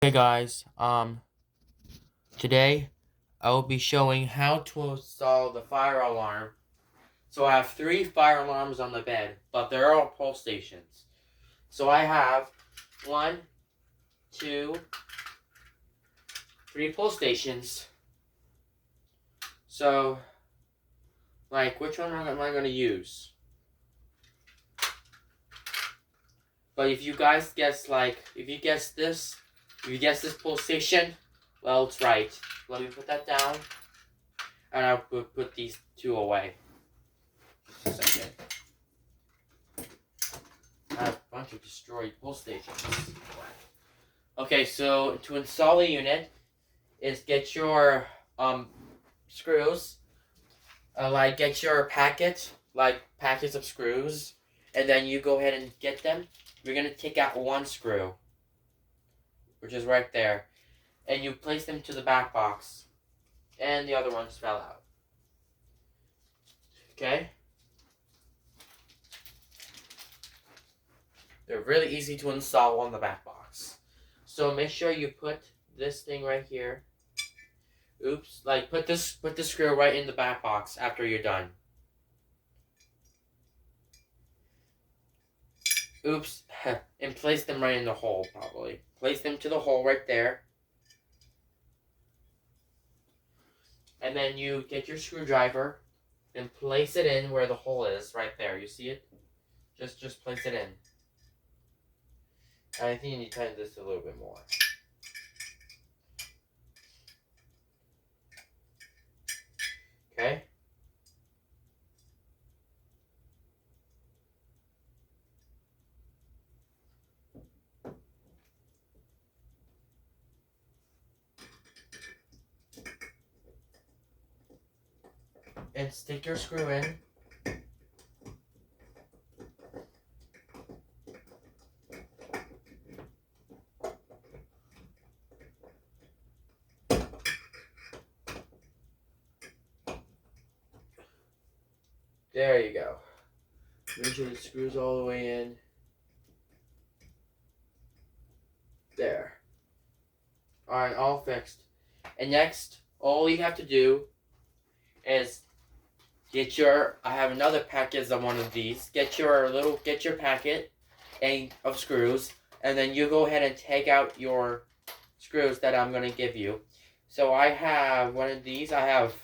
Hey guys, today I will be showing how to install the fire alarm. So I have 3 fire alarms on the bed, but they're all pull stations. So I have 1, 2, 3 pull stations. So, which one am I going to use? But if you guys guess, if you guess this pull station, well, it's right. Let me put that down, and I'll put these 2 away. Just a second. I have a bunch of destroyed pull stations. Okay, so to install the unit is get your screws, get your packets of screws, and then you go ahead and get them. You're gonna take out 1 screw, which is right there, and you place them to the back box, and the other ones fell out. Okay. They're really easy to install on the back box. So make sure you put this thing right here. Oops, put the screw right in the back box after you're done. Oops, and place them right in the hole probably. Place them to the hole right there. And then you get your screwdriver and place it in where the hole is, right there. You see it? Just place it in. I think you need to tighten this a little bit more. Okay? And stick your screw in. There you go. Make sure the screw's all the way in. There. Alright, all fixed. And next, all you have to do is I have another package of one of these. Get your packet of screws, and then you go ahead and take out your screws that I'm going to give you. So I have one of these. I have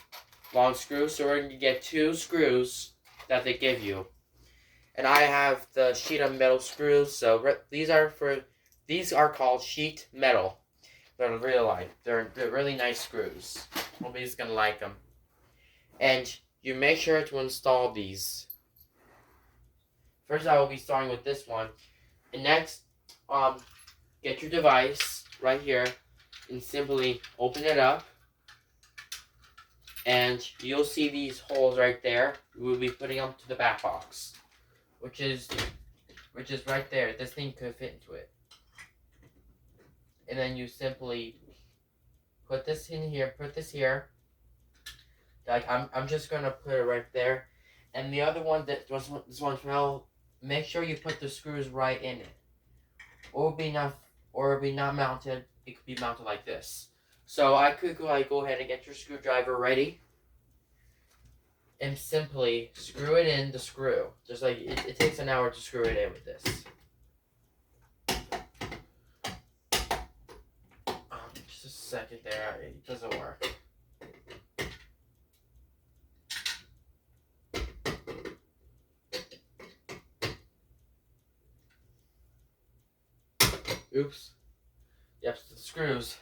long screws, so we're going to get 2 screws that they give you. And I have the sheet of metal screws, so these are called sheet metal. They're real life. They're really nice screws. Nobody's going to like them. And you make sure to install these. First, I will be starting with this one. And next, get your device right here and simply open it up. And you'll see these holes right there. We'll be putting them to the back box, which is right there. This thing could fit into it. And then you simply put this in here. Put this here. I'm just gonna put it right there. And the other one this one fell. Make sure you put the screws right in it, or it'll be not mounted. It could be mounted like this. So I could go ahead and get your screwdriver ready, and simply screw it in the screw. Just like it takes an hour to screw it in with this. Just a second there. It doesn't work. Oops. Yep, the screws.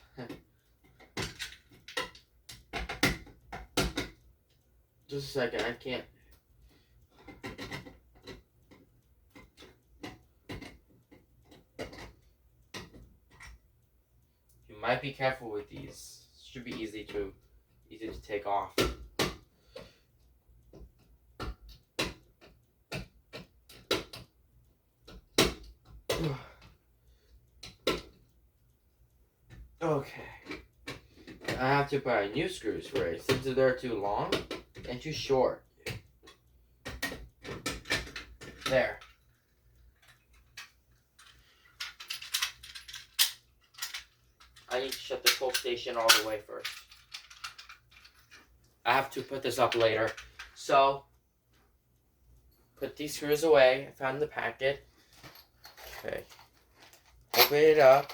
Just a second, I can't. You might be careful with these. Should be easy to take off. Okay. I have to buy new screws for it since they're too long and too short. There. I need to shut the pull station all the way first. I have to put this up later. So, put these screws away. I found the packet. Okay. Open it up.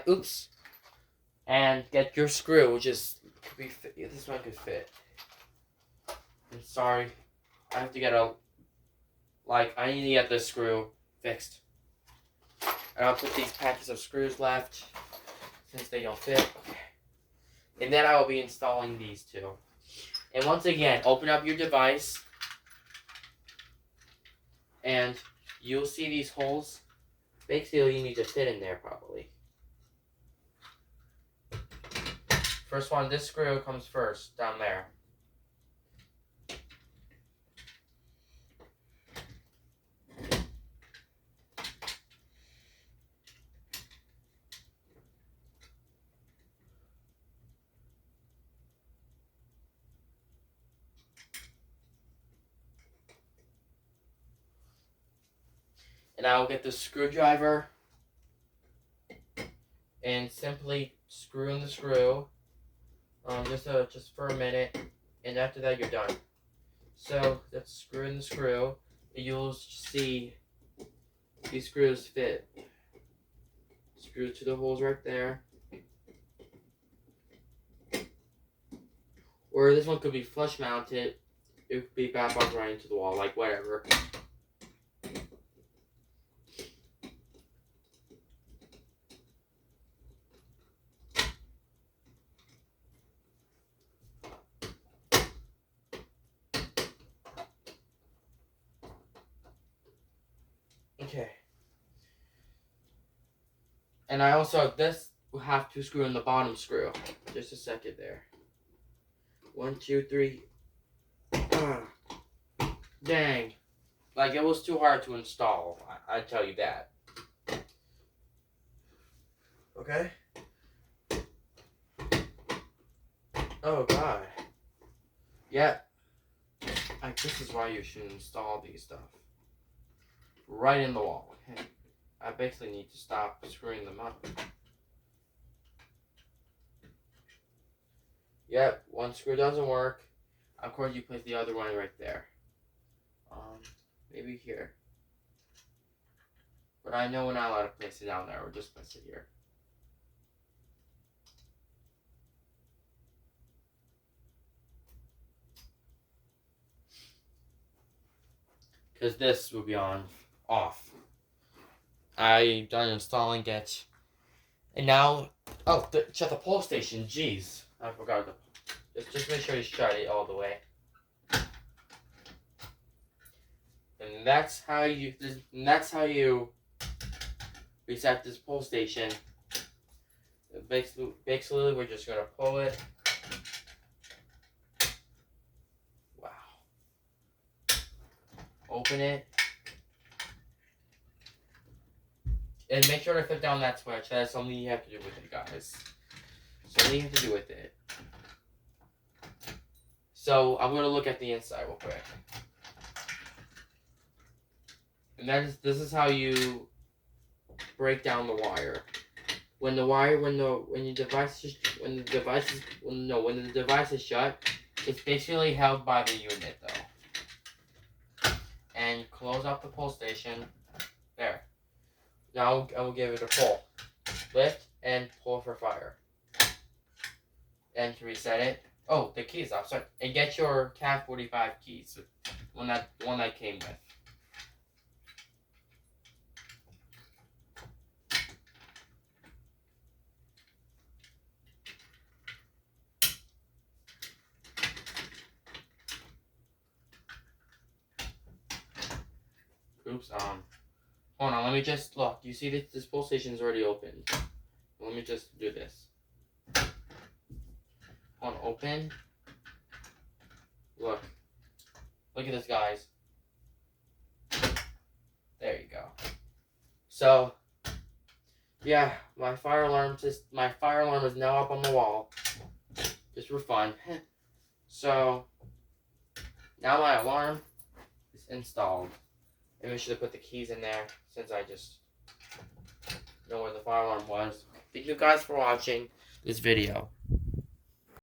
Oops. And get your screw, which is, this one could fit. I'm sorry. I have to get I need to get this screw fixed. And I'll put these packets of screws left, since they don't fit. Okay. And then I will be installing these two. And once again, open up your device. And you'll see these holes. Basically, you need to fit in there, probably. First one, this screw comes first, down there. And I will get the screwdriver and simply screw in the screw. Just for a minute, and after that you're done. So let's screw in the screw. You'll see these screws fit. Screw to the holes right there. Or this one could be flush mounted. It could be back up right into the wall, like whatever. Okay. And I also, this will have to screw in the bottom screw. Just a second there. 1, 2, 3. Dang. Like, it was too hard to install. I tell you that. Okay. Oh, God. Yeah. This is why you should install these stuff. Right in the wall. Okay. I basically need to stop screwing them up. Yep, one screw doesn't work. Of course, you place the other one right there. Maybe here. But I know we're not allowed to place it down there. We'll just place it here. Because this will be off. I'm done installing it. And now, shut the pull station. Jeez, I forgot. Just make sure you shut it all the way. And that's how you reset this pull station. Basically, we're just gonna pull it. Wow. Open it. And make sure to fit down that switch. That's something you have to do with it, guys. Something you have to do with it. So, I'm gonna look at the inside real quick. And this is how you break down the wire. When the device is shut, it's basically held by the unit though. And close up the pull station. There. Now I will give it a pull. Lift and pull for fire. And to reset it. Oh, the key's off. Sorry. And get your CAT 45 keys. One that came with. Oops, hold on, let me just look. You see this pull station is already open. Let me just do this. Hold on, open. Look. Look at this, guys. There you go. So, yeah, my fire alarm is now up on the wall, just for fun. So now my alarm is installed. Maybe I should have put the keys in there since I just know where the fire alarm was. Thank you guys for watching this video.